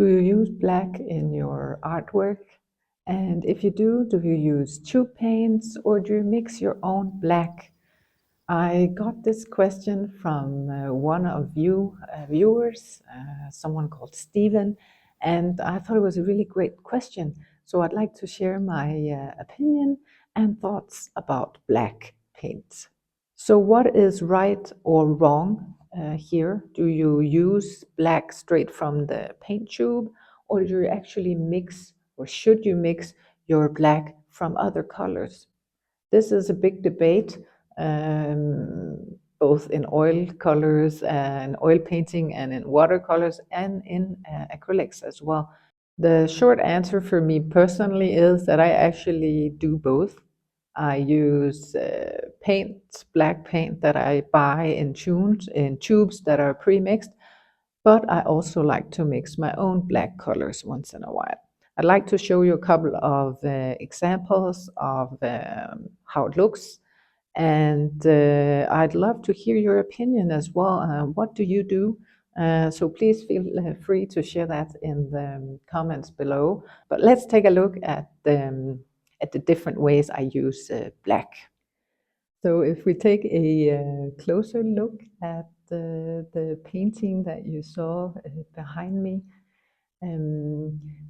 Do you use black in your artwork? And if you do you use tube paints or do you mix your own black? I got this question from one of you viewers, someone called Steven, and I thought it was a really great question. So I'd like to share my opinion and thoughts about black paints. So what is right or wrong here? Do you use black straight from the paint tube, or do you actually mix, or should you mix your black from other colors? This is a big debate, both in oil colors and oil painting and in watercolors and in acrylics as well. The short answer for me personally is that I actually do both. I use black paint that I buy in tubes that are pre-mixed, but I also like to mix my own black colors once in a while. I'd like to show you a couple of examples of how it looks, and I'd love to hear your opinion as well. What do you do? So please feel free to share that in the comments below. But let's take a look at the different ways I use black. So if we take a closer look at the painting that you saw behind me,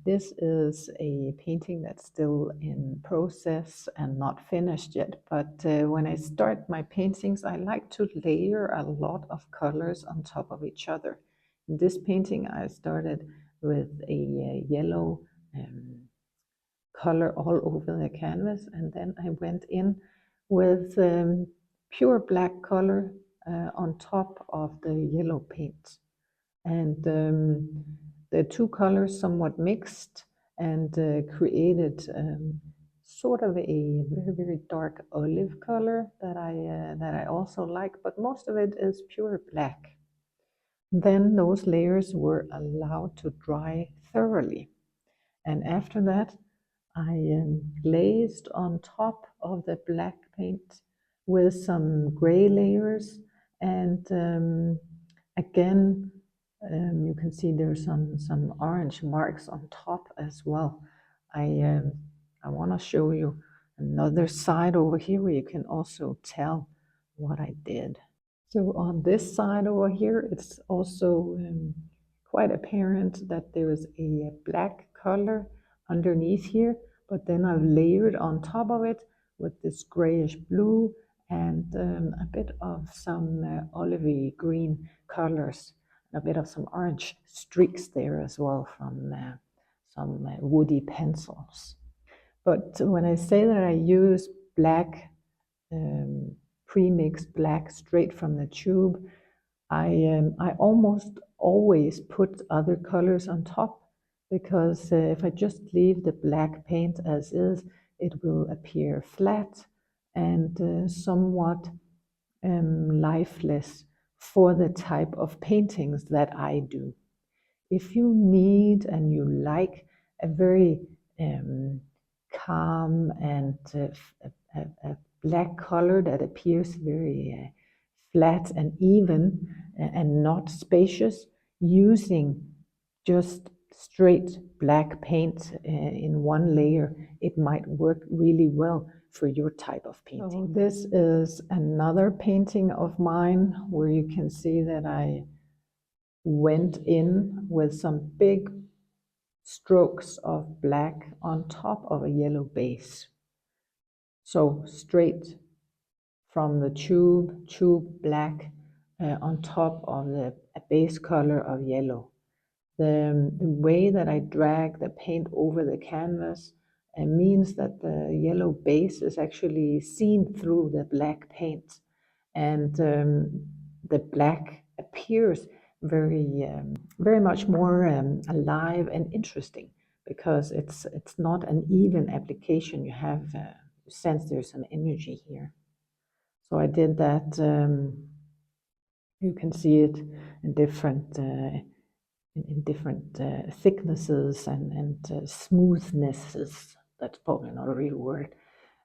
this is a painting that's still in process and not finished yet. But when I start my paintings, I like to layer a lot of colors on top of each other. In this painting, I started with a yellow color all over the canvas, and then I went in with pure black color on top of the yellow paint. And the two colors somewhat mixed and created sort of a very, very dark olive color that I also like, but most of it is pure black. Then those layers were allowed to dry thoroughly. And after that, I glazed on top of the black paint with some gray layers, and again, you can see there's some orange marks on top as well. I want to show you another side over here where you can also tell what I did. So on this side over here, it's also quite apparent that there is a black color underneath here, but then I've layered on top of it with this grayish blue and a bit of some olivey green colors, a bit of some orange streaks there as well from some woody pencils. But when I say that I use black, pre-mixed black straight from the tube, I almost always put other colors on top, because if I just leave the black paint as is, it will appear flat and somewhat lifeless for the type of paintings that I do. If you need and you like a very calm and a black color that appears very flat and even and not spacious, using just straight black paint in one layer, it might work really well for your type of painting. So this is another painting of mine where you can see that I went in with some big strokes of black on top of a yellow base. So straight from the tube black on top of the base color of yellow. The way that I drag the paint over the canvas means that the yellow base is actually seen through the black paint, and the black appears very much more alive and interesting, because it's not an even application. You have you sense there's some energy here. So I did that. You can see it in different thicknesses and smoothnesses. That's probably not a real word.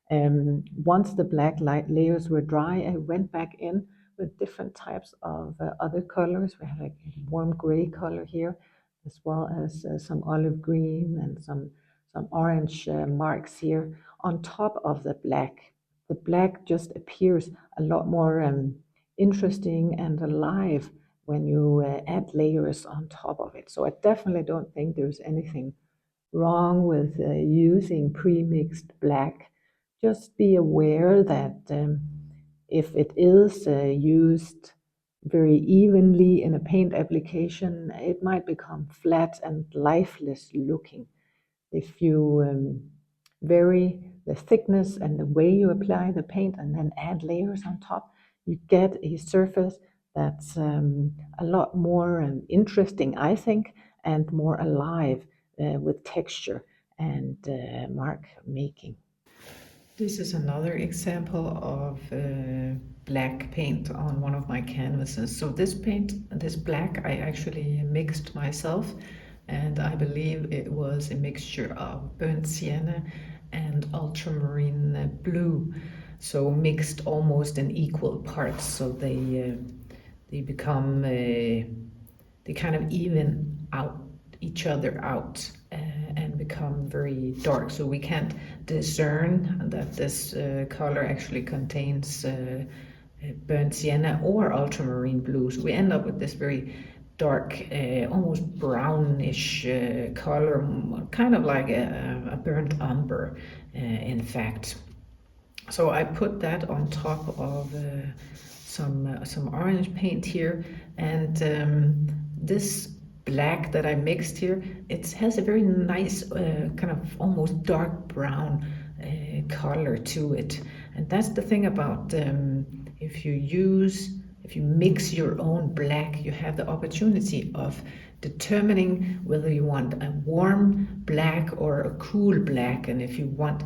Once the black light layers were dry, I went back in with different types of other colors. We have a warm gray color here, as well as some olive green and some orange marks here on top of the black. The black just appears a lot more interesting and alive when you add layers on top of it. So I definitely don't think there's anything wrong with using premixed black. Just be aware that if it is used very evenly in a paint application, it might become flat and lifeless looking. If you vary the thickness and the way you apply the paint and then add layers on top, you get a surface that's a lot more interesting, I think, and more alive with texture and mark making. This is another example of black paint on one of my canvases. So this paint, this black, I actually mixed myself, and I believe it was a mixture of burnt sienna and ultramarine blue. So mixed almost in equal parts, so they become they kind of even out each other out and become very dark. So we can't discern that this color actually contains burnt sienna or ultramarine blue. So we end up with this very dark, almost brownish color, kind of like a burnt umber, in fact. So I put that on top of some orange paint here, and this black that I mixed here, it has a very nice kind of almost dark brown color to it. And that's the thing about if you mix your own black, you have the opportunity of determining whether you want a warm black or a cool black, and if you want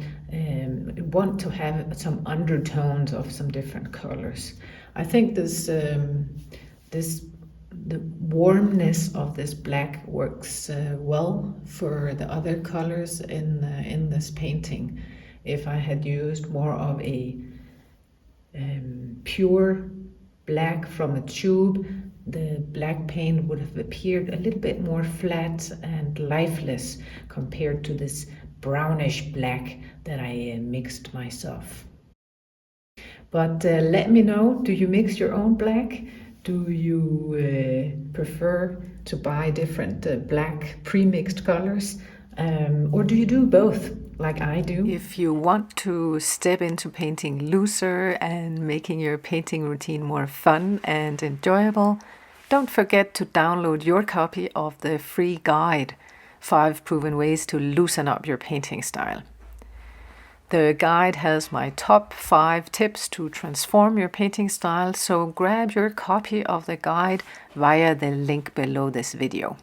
to have some undertones of some different colors. I think the warmness of this black works well for the other colors in this painting. If I had used more of a pure black from a tube, the black paint would have appeared a little bit more flat and lifeless compared to this brownish black that I mixed myself. But let me know, do you mix your own black? Do you prefer to buy different black pre-mixed colors? Or do you do both, like I do? If you want to step into painting looser and making your painting routine more fun and enjoyable, don't forget to download your copy of the free guide, 5 Proven Ways to Loosen Up Your Painting Style. The guide has my top 5 tips to transform your painting style, so grab your copy of the guide via the link below this video.